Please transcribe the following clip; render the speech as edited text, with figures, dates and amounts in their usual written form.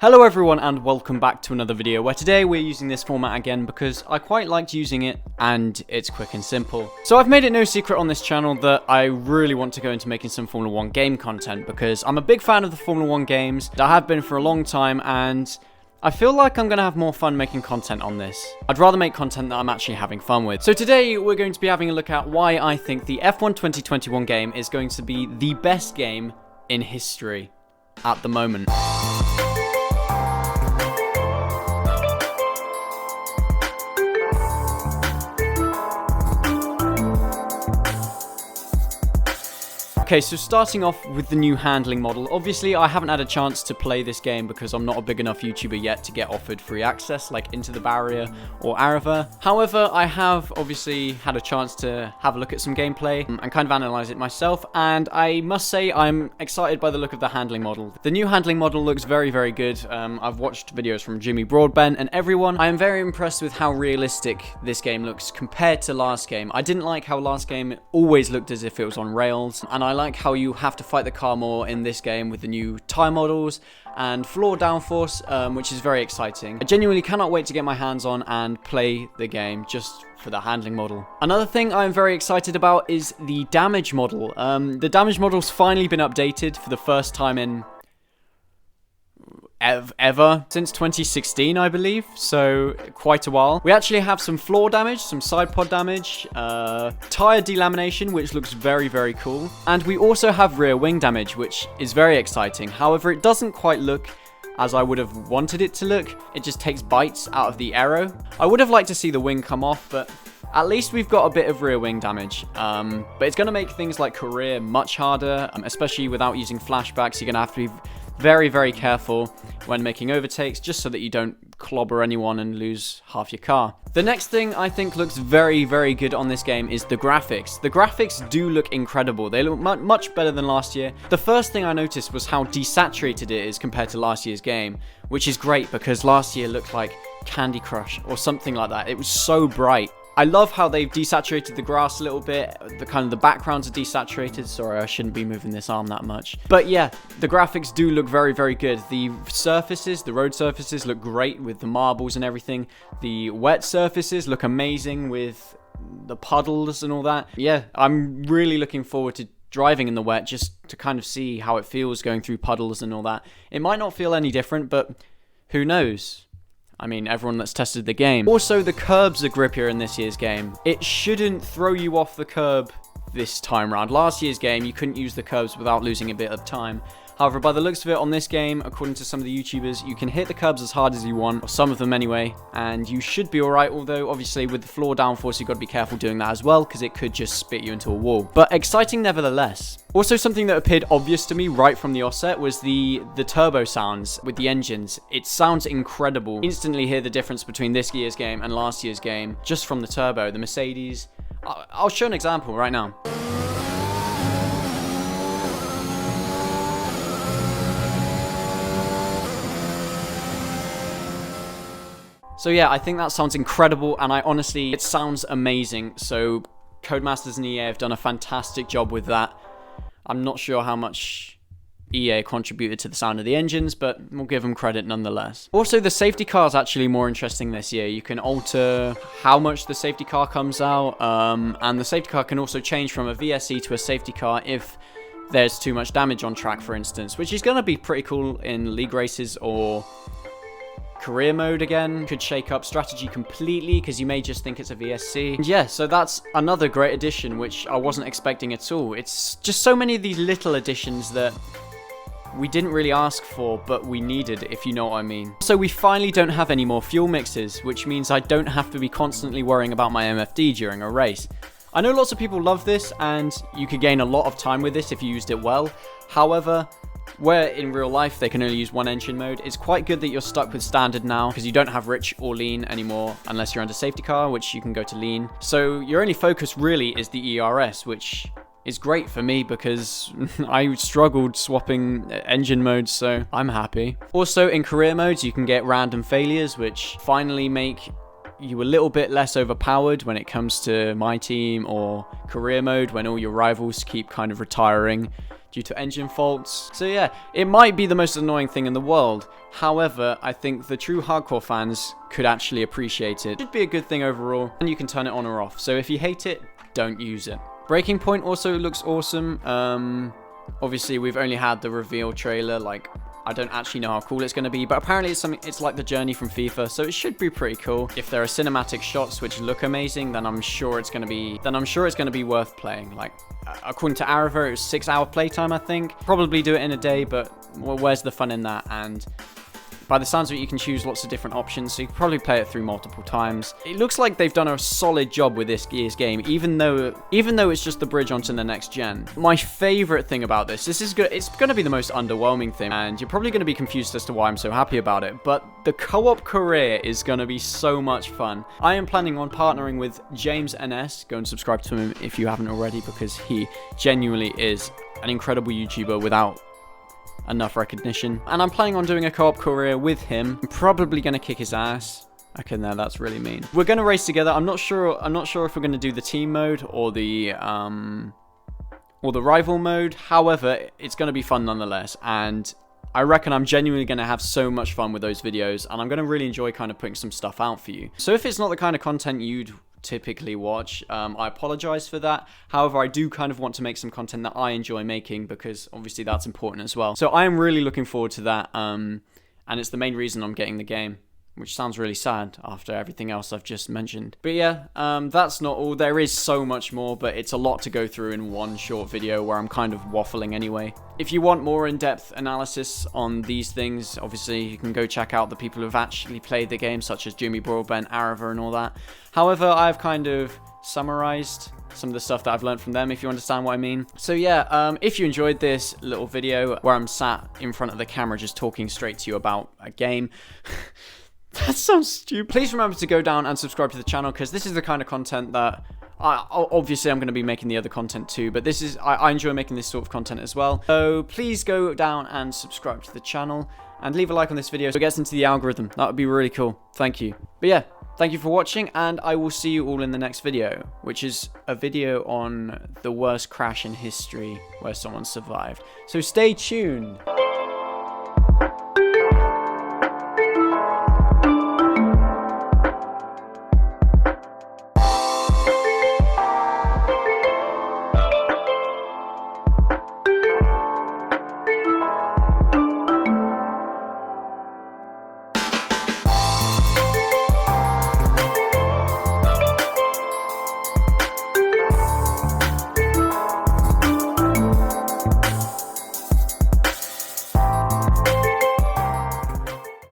Hello everyone and welcome back to another video where today we're using this format again because I quite liked using it and it's quick and simple. So I've made it no secret on this channel that I really want to go into making some Formula 1 game content because I'm a big fan of the Formula 1 games. I have been for a long time and I feel like I'm going to have more fun making content on this. I'd rather make content that I'm actually having fun with. So today we're going to be having a look at why I think the F1 2021 game is going to be the best game in history at the moment. Okay, so starting off with the new handling model. Obviously, I haven't had a chance to play this game because I'm not a big enough YouTuber yet to get offered free access like IntotheBarrier or Aarava. However, I have obviously had a chance to have a look at some gameplay and kind of analyze it myself, and I must say I'm excited by the look of the handling model. The new handling model looks very, very good. I've watched videos from Jimmy Broadbent and everyone. I am very impressed with how realistic this game looks compared to last game. I didn't like how last game always looked as if it was on rails, and I like how you have to fight the car more in this game with the new tire models and floor downforce, which is very exciting. I genuinely cannot wait to get my hands on and play the game just for the handling model. Another thing I'm very excited about is the damage model. The damage model's finally been updated for the first time in ever since 2016, I believe, so quite a while. We actually have some floor damage, some side pod damage, tire delamination, which looks very, very cool, and we also have rear wing damage, which is very exciting. However, it doesn't quite look as I would have wanted it to look. It just takes bites out of the aero. I would have liked to see the wing come off, but at least we've got a bit of rear wing damage. But it's going to make things like career much harder, especially without using flashbacks. You're going to have to be very, very careful when making overtakes just so that you don't clobber anyone and lose half your car. The next thing I think looks very, very good on this game is the graphics. The graphics do look incredible. They look much better than last year. The first thing I noticed was how desaturated it is compared to last year's game, which is great because last year looked like Candy Crush or something like that. It was so bright. I love how they've desaturated the grass a little bit. The backgrounds are desaturated. Sorry, I shouldn't be moving this arm that much. But yeah, the graphics do look very, very good. The surfaces, the road surfaces look great with the marbles and everything. The wet surfaces look amazing with the puddles and all that. Yeah, I'm really looking forward to driving in the wet just to kind of see how it feels going through puddles and all that. It might not feel any different, but who knows? I mean, everyone that's tested the game. Also, the curbs are grippier in this year's game. It shouldn't throw you off the curb this time round. Last year's game, you couldn't use the curbs without losing a bit of time. However, by the looks of it on this game, according to some of the YouTubers, you can hit the curbs as hard as you want, or some of them anyway, and you should be alright, although obviously with the floor downforce, you've got to be careful doing that as well, because it could just spit you into a wall. But exciting nevertheless. Also, something that appeared obvious to me right from the offset was the turbo sounds with the engines. It sounds incredible. Instantly hear the difference between this year's game and last year's game, just from the turbo, the Mercedes. I'll show an example right now. So yeah, I think that sounds incredible, and it sounds amazing. So Codemasters and EA have done a fantastic job with that. I'm not sure how much EA contributed to the sound of the engines, but we'll give them credit nonetheless. Also, the safety car is actually more interesting this year. You can alter how much the safety car comes out, and the safety car can also change from a VSC to a safety car if there's too much damage on track, for instance, which is going to be pretty cool in league races or career mode again. Could shake up strategy completely because you may just think it's a VSC. And yeah, so that's another great addition which I wasn't expecting at all. It's just so many of these little additions that we didn't really ask for, but we needed, if you know what I mean. So we finally don't have any more fuel mixes, which means I don't have to be constantly worrying about my MFD during a race. I know lots of people love this, and you could gain a lot of time with this if you used it well. However, where in real life they can only use one engine mode, it's quite good that you're stuck with standard now because you don't have rich or lean anymore unless you're under safety car, which you can go to lean. So your only focus really is the ERS, which is great for me because I struggled swapping engine modes, so I'm happy. Also, in career modes, you can get random failures, which finally make you a little bit less overpowered when it comes to my team or career mode, when all your rivals keep kind of retiring due to engine faults. So yeah, it might be the most annoying thing in the world. However, I think the true hardcore fans could actually appreciate it. It should be a good thing overall, and you can turn it on or off. So if you hate it, don't use it. Breaking Point also looks awesome. Obviously, we've only had the reveal trailer. Like, I don't actually know how cool it's going to be, but apparently it's like the journey from FIFA, so it should be pretty cool. If there are cinematic shots which look amazing, then I'm sure it's going to be worth playing. Like, according to Aarava, it was 6-hour playtime, I think. Probably do it in a day, but well, where's the fun in that? And by the sounds of it, you can choose lots of different options, so you can probably play it through multiple times. It looks like they've done a solid job with this year's game, even though it's just the bridge onto the next gen. My favorite thing about this is good. It's going to be the most underwhelming thing, and you're probably going to be confused as to why I'm so happy about it, but the co-op career is going to be so much fun. I am planning on partnering with James NS. Go and subscribe to him if you haven't already, because he genuinely is an incredible YouTuber without enough recognition, and I'm planning on doing a co-op career with him. I'm probably going to kick his ass. Okay, no, that's really mean. We're going to race together. I'm not sure if we're going to do the team mode or the rival mode. However, it's going to be fun nonetheless, and I reckon I'm genuinely going to have so much fun with those videos, and I'm going to really enjoy kind of putting some stuff out for you. So if it's not the kind of content you'd typically watch, I apologize for that. However, I do kind of want to make some content that I enjoy making, because obviously that's important as well. So I am really looking forward to that, and it's the main reason I'm getting the game, which sounds really sad after everything else I've just mentioned. But yeah, that's not all. There is so much more, but it's a lot to go through in one short video where I'm kind of waffling anyway. If you want more in-depth analysis on these things, obviously you can go check out the people who've actually played the game, such as Jimmy Broadbent, Aarava, and all that. However, I've kind of summarized some of the stuff that I've learned from them, if you understand what I mean. So yeah, if you enjoyed this little video where I'm sat in front of the camera just talking straight to you about a game, that sounds stupid. Please remember to go down and subscribe to the channel, because this is the kind of content that obviously I'm going to be making the other content too, but this is I enjoy making this sort of content as well. So please go down and subscribe to the channel and leave a like on this video so it gets into the algorithm. That would be really cool. Thank you. But yeah, thank you for watching, and I will see you all in the next video, which is a video on the worst crash in history where someone survived. So stay tuned.